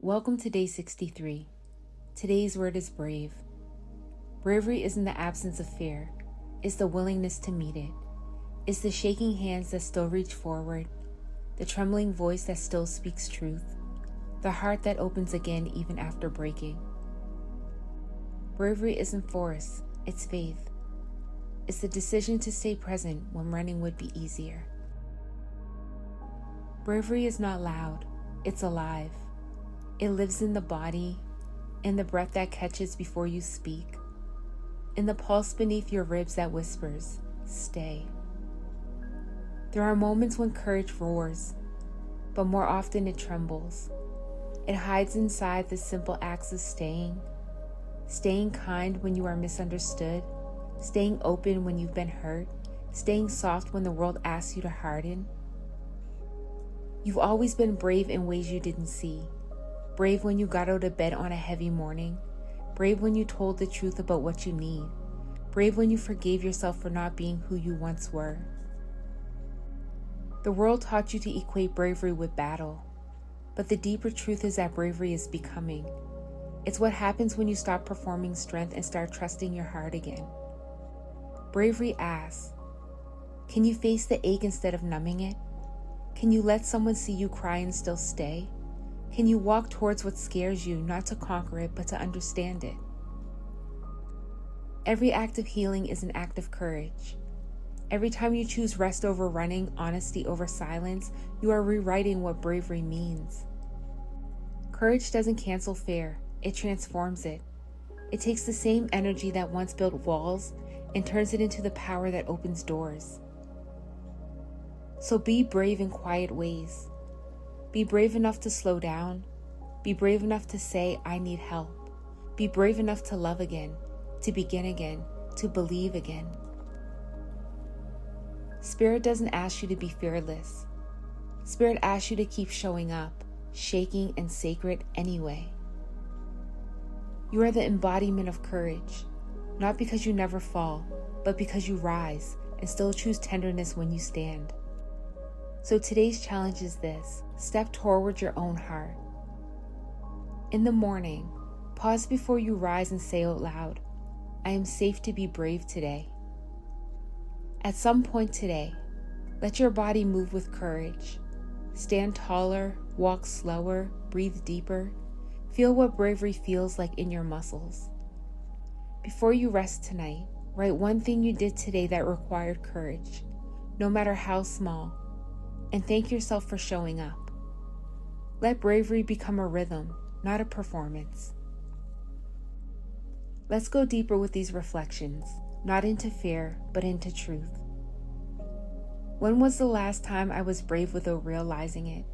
Welcome to day 63. Today's word is brave. Bravery isn't the absence of fear, it's the willingness to meet it. It's the shaking hands that still reach forward, the trembling voice that still speaks truth, the heart that opens again even after breaking. Bravery isn't force, it's faith. It's the decision to stay present when running would be easier. Bravery is not loud, it's alive. It lives in the body, in the breath that catches before you speak, in the pulse beneath your ribs that whispers, stay. There are moments when courage roars, but more often it trembles. It hides inside the simple acts of staying kind when you are misunderstood, staying open when you've been hurt, staying soft when the world asks you to harden. You've always been brave in ways you didn't see. Brave when you got out of bed on a heavy morning. Brave when you told the truth about what you need. Brave when you forgave yourself for not being who you once were. The world taught you to equate bravery with battle, but the deeper truth is that bravery is becoming. It's what happens when you stop performing strength and start trusting your heart again. Bravery asks, can you face the ache instead of numbing it? Can you let someone see you cry and still stay? Can you walk towards what scares you, not to conquer it, but to understand it? Every act of healing is an act of courage. Every time you choose rest over running, honesty over silence, you are rewriting what bravery means. Courage doesn't cancel fear, it transforms it. It takes the same energy that once built walls and turns it into the power that opens doors. So be brave in quiet ways. Be brave enough to slow down. Be brave enough to say, I need help. Be brave enough to love again, to begin again, to believe again. Spirit doesn't ask you to be fearless. Spirit asks you to keep showing up, shaking and sacred anyway. You are the embodiment of courage, not because you never fall, but because you rise and still choose tenderness when you stand. So today's challenge is this: step toward your own heart. In the morning, pause before you rise and say out loud, I am safe to be brave today. At some point today, let your body move with courage. Stand taller, walk slower, breathe deeper. Feel what bravery feels like in your muscles. Before you rest tonight, write one thing you did today that required courage, no matter how small. And thank yourself for showing up. Let bravery become a rhythm, not a performance. Let's go deeper with these reflections, not into fear, but into truth. When was the last time I was brave without realizing it?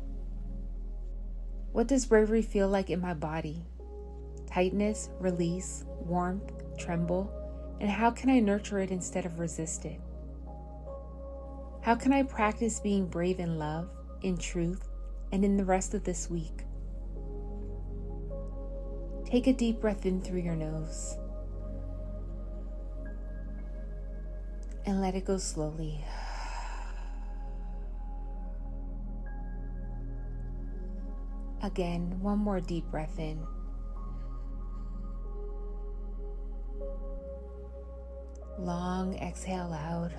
What does bravery feel like in my body? Tightness, release, warmth, tremble, and how can I nurture it instead of resist it? How can I practice being brave in love, in truth, and in the rest of this week? Take a deep breath in through your nose and let it go slowly. Again, one more deep breath in. Long exhale out.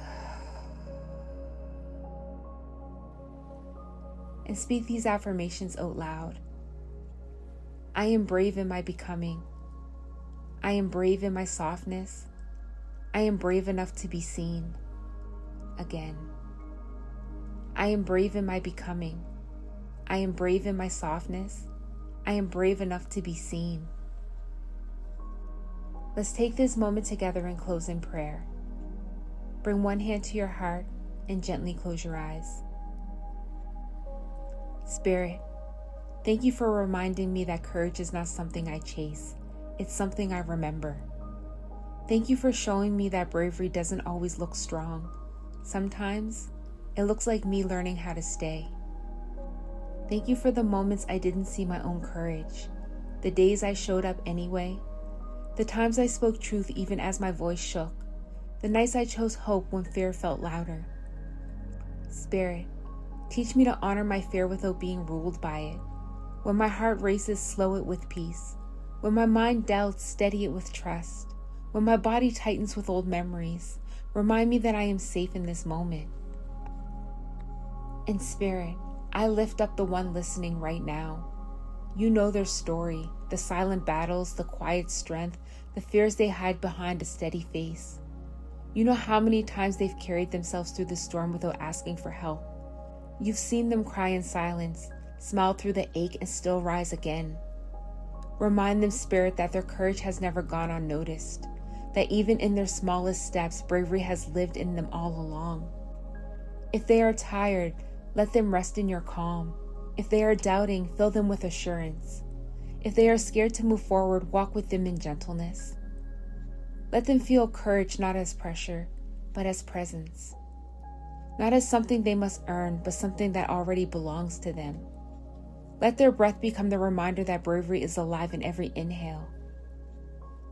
And speak these affirmations out loud. I am brave in my becoming. I am brave in my softness. I am brave enough to be seen. Again. I am brave in my becoming. I am brave in my softness. I am brave enough to be seen. Let's take this moment together and close in prayer. Bring one hand to your heart and gently close your eyes. Spirit, thank you for reminding me that courage is not something I chase. It's something I remember. Thank you for showing me that bravery doesn't always look strong. Sometimes, it looks like me learning how to stay. Thank you for the moments I didn't see my own courage, the days I showed up anyway, the times I spoke truth even as my voice shook, the nights I chose hope when fear felt louder. Spirit, teach me to honor my fear without being ruled by it. When my heart races, slow it with peace. When my mind doubts, steady it with trust. When my body tightens with old memories, remind me that I am safe in this moment. In spirit, I lift up the one listening right now. You know their story, the silent battles, the quiet strength, the fears they hide behind a steady face. You know how many times they've carried themselves through the storm without asking for help. You've seen them cry in silence, smile through the ache, and still rise again. Remind them, Spirit, that their courage has never gone unnoticed, that even in their smallest steps, bravery has lived in them all along. If they are tired, let them rest in your calm. If they are doubting, fill them with assurance. If they are scared to move forward, walk with them in gentleness. Let them feel courage not as pressure, but as presence. Not as something they must earn, but something that already belongs to them. Let their breath become the reminder that bravery is alive in every inhale.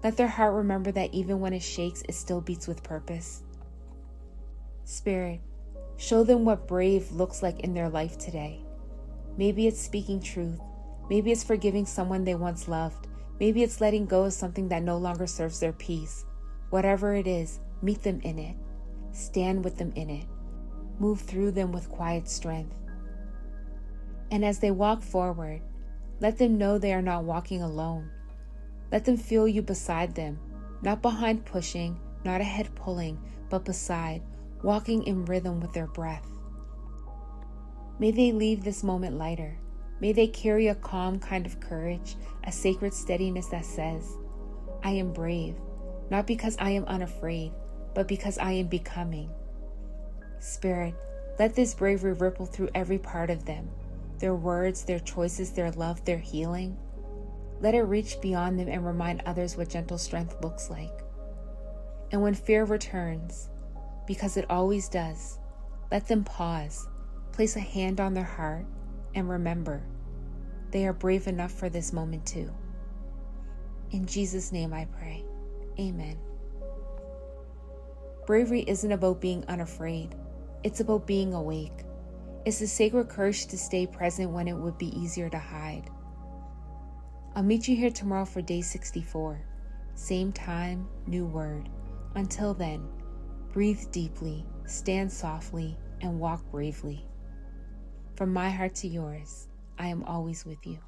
Let their heart remember that even when it shakes, it still beats with purpose. Spirit, show them what brave looks like in their life today. Maybe it's speaking truth. Maybe it's forgiving someone they once loved. Maybe it's letting go of something that no longer serves their peace. Whatever it is, meet them in it. Stand with them in it. Move through them with quiet strength. And as they walk forward, let them know they are not walking alone. Let them feel you beside them, not behind pushing, not ahead pulling, but beside, walking in rhythm with their breath. May they leave this moment lighter. May they carry a calm kind of courage, a sacred steadiness that says, I am brave, not because I am unafraid, but because I am becoming. Spirit, let this bravery ripple through every part of them, their words, their choices, their love, their healing. Let it reach beyond them and remind others what gentle strength looks like. And when fear returns, because it always does, let them pause, place a hand on their heart, and remember, they are brave enough for this moment too. In Jesus' name I pray. Amen. Bravery isn't about being unafraid. It's about being awake. It's the sacred courage to stay present when it would be easier to hide. I'll meet you here tomorrow for day 64. Same time, new word. Until then, breathe deeply, stand softly, and walk bravely. From my heart to yours, I am always with you.